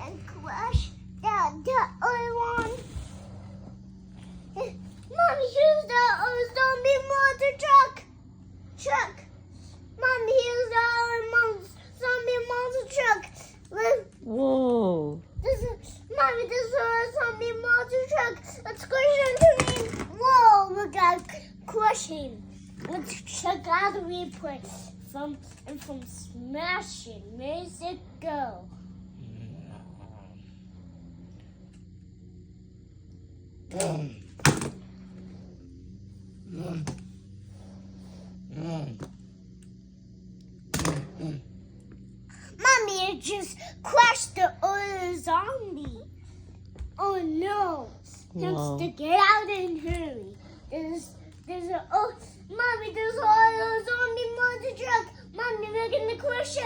and crush the other one. Mommy, here's the zombie monster truck. Mommy, here's the zombie monster truck. Whoa. Mommy, this is a zombie monster truck. Let's crush into me. Whoa, look at crushing. Let's check out the replay from smashing. Where's it go? Mommy, it just crushed the other zombie. Oh no! Let's get out and hurry. Mommy, there's a zombie monster truck. Mommy, we're gonna crush it.